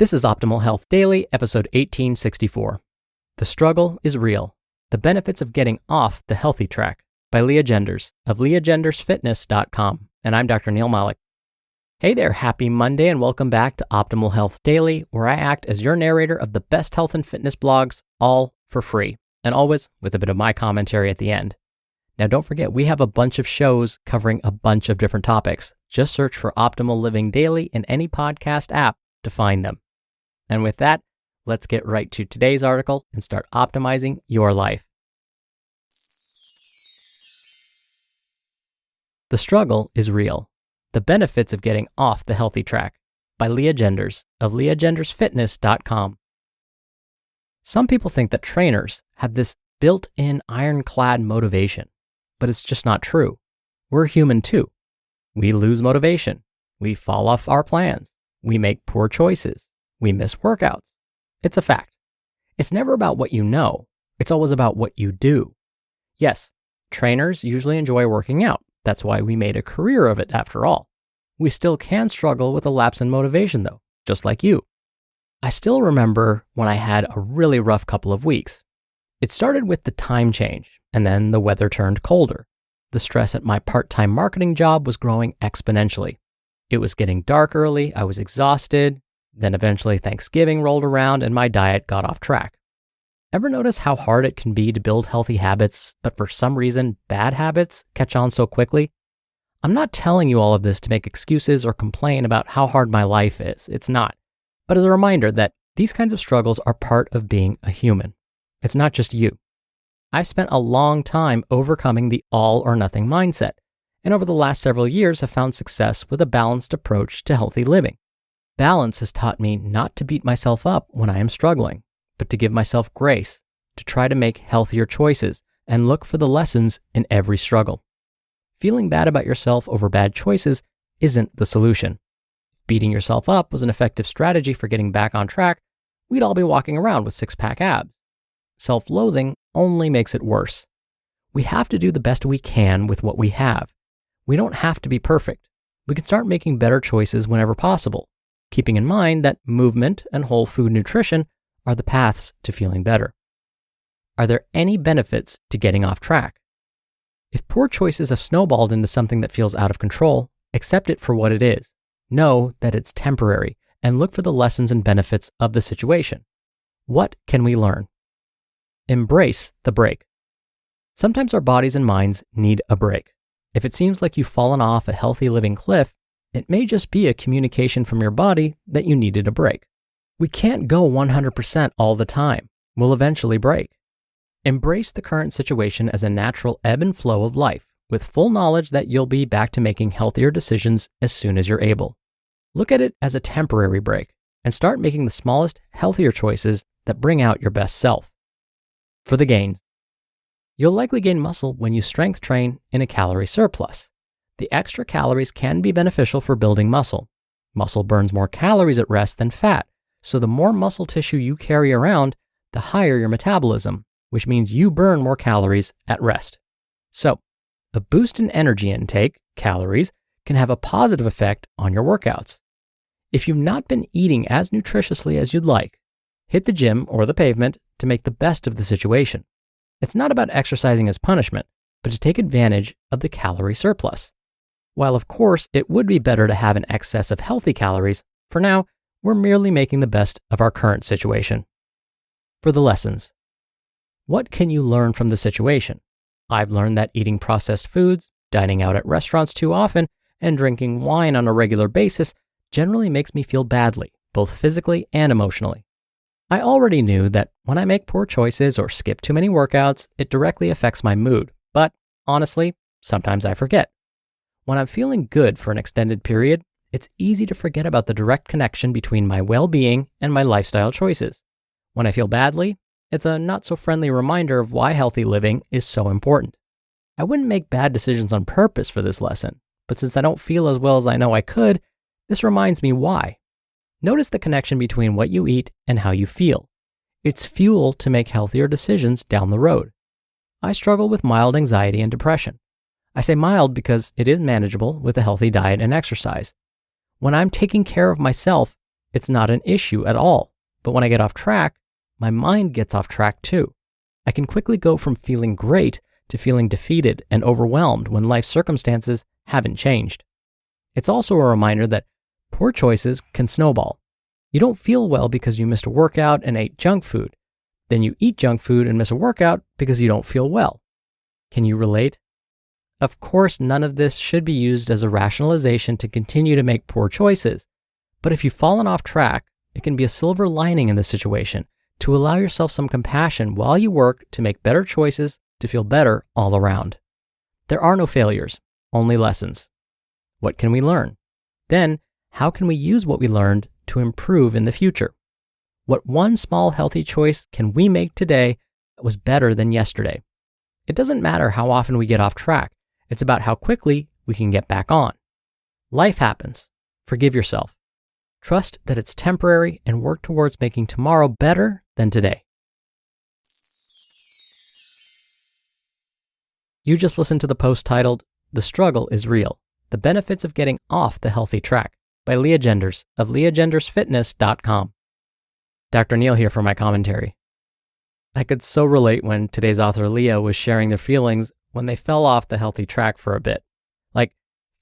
This is Optimal Health Daily, episode 1864. The Struggle is Real. The Benefits of Getting Off the Healthy Track by Lea Genders of leagendersfitness.com. And I'm Dr. Neil Malik. Hey there, happy Monday and welcome back to Optimal Health Daily, where I act as your narrator of the best health and fitness blogs, all for free, and always with a bit of my commentary at the end. Now don't forget, we have a bunch of shows covering a bunch of different topics. Just search for Optimal Living Daily in any podcast app to find them. And with that, let's get right to today's article and start optimizing your life. The Struggle is Real. The Benefits of Getting Off the Healthy Track by Lea Genders of leagendersfitness.com. Some people think that trainers have this built-in ironclad motivation, but it's just not true. We're human too. We lose motivation. We fall off our plans. We make poor choices. We miss workouts. It's a fact. It's never about what you know. It's always about what you do. Yes, trainers usually enjoy working out. That's why we made a career of it after all. We still can struggle with a lapse in motivation though, just like you. I still remember when I had a really rough couple of weeks. It started with the time change, and then the weather turned colder. The stress at my part-time marketing job was growing exponentially. It was getting dark early, I was exhausted, then eventually Thanksgiving rolled around and my diet got off track. Ever notice how hard it can be to build healthy habits, but for some reason, bad habits catch on so quickly? I'm not telling you all of this to make excuses or complain about how hard my life is. It's not. But as a reminder that these kinds of struggles are part of being a human. It's not just you. I've spent a long time overcoming the all or nothing mindset, and over the last several years have found success with a balanced approach to healthy living. Balance has taught me not to beat myself up when I am struggling, but to give myself grace, to try to make healthier choices and look for the lessons in every struggle. Feeling bad about yourself over bad choices isn't the solution. If beating yourself up was an effective strategy for getting back on track, we'd all be walking around with six-pack abs. Self-loathing only makes it worse. We have to do the best we can with what we have. We don't have to be perfect. We can start making better choices whenever possible, keeping in mind that movement and whole food nutrition are the paths to feeling better. Are there any benefits to getting off track? If poor choices have snowballed into something that feels out of control, accept it for what it is. Know that it's temporary and look for the lessons and benefits of the situation. What can we learn? Embrace the break. Sometimes our bodies and minds need a break. If it seems like you've fallen off a healthy living cliff, it may just be a communication from your body that you needed a break. We can't go 100% all the time. We'll eventually break. Embrace the current situation as a natural ebb and flow of life, with full knowledge that you'll be back to making healthier decisions as soon as you're able. Look at it as a temporary break and start making the smallest, healthier choices that bring out your best self. For the gains. You'll likely gain muscle when you strength train in a calorie surplus. The extra calories can be beneficial for building muscle. Muscle burns more calories at rest than fat, so the more muscle tissue you carry around, the higher your metabolism, which means you burn more calories at rest. So, a boost in energy intake, calories, can have a positive effect on your workouts. If you've not been eating as nutritiously as you'd like, hit the gym or the pavement to make the best of the situation. It's not about exercising as punishment, but to take advantage of the calorie surplus. While of course it would be better to have an excess of healthy calories, for now, we're merely making the best of our current situation. For the lessons. What can you learn from the situation? I've learned that eating processed foods, dining out at restaurants too often, and drinking wine on a regular basis generally makes me feel badly, both physically and emotionally. I already knew that when I make poor choices or skip too many workouts, it directly affects my mood. But honestly, sometimes I forget. When I'm feeling good for an extended period, it's easy to forget about the direct connection between my well-being and my lifestyle choices. When I feel badly, it's a not-so-friendly reminder of why healthy living is so important. I wouldn't make bad decisions on purpose for this lesson, but since I don't feel as well as I know I could, this reminds me why. Notice the connection between what you eat and how you feel. It's fuel to make healthier decisions down the road. I struggle with mild anxiety and depression. I say mild because it is manageable with a healthy diet and exercise. When I'm taking care of myself, It's not an issue at all. But when I get off track, my mind gets off track too. I can quickly go from feeling great to feeling defeated and overwhelmed when life circumstances haven't changed. It's also a reminder that poor choices can snowball. You don't feel well because you missed a workout and ate junk food. Then you eat junk food and miss a workout because you don't feel well. Can you relate? Of course, none of this should be used as a rationalization to continue to make poor choices. But if you've fallen off track, it can be a silver lining in the situation to allow yourself some compassion while you work to make better choices to feel better all around. There are no failures, only lessons. What can we learn? Then, how can we use what we learned to improve in the future? What one small healthy choice can we make today that was better than yesterday? It doesn't matter how often we get off track. It's about how quickly we can get back on. Life happens. Forgive yourself. Trust that it's temporary and work towards making tomorrow better than today. You just listened to the post titled, "The Struggle is Real. The Benefits of Getting Off the Healthy Track" by Lea Genders of leagendersfitness.com. Dr. Neil here for my commentary. I could so relate when today's author Lea was sharing their feelings when they fell off the healthy track for a bit. Like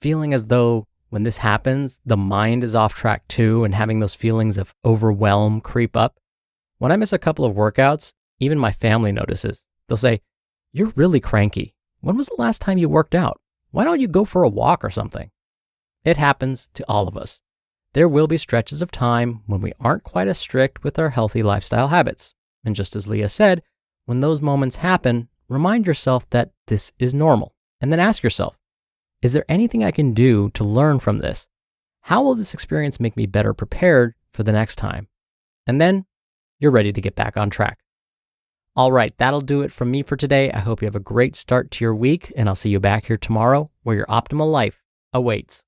feeling as though when this happens, the mind is off track too and having those feelings of overwhelm creep up. When I miss a couple of workouts, even my family notices. They'll say, "You're really cranky. When was the last time you worked out? Why don't you go for a walk or something?" It happens to all of us. There will be stretches of time when we aren't quite as strict with our healthy lifestyle habits. And just as Lea said, when those moments happen, remind yourself that this is normal. And then ask yourself, is there anything I can do to learn from this? How will this experience make me better prepared for the next time? And then you're ready to get back on track. All right, that'll do it from me for today. I hope you have a great start to your week, and I'll see you back here tomorrow where your optimal life awaits.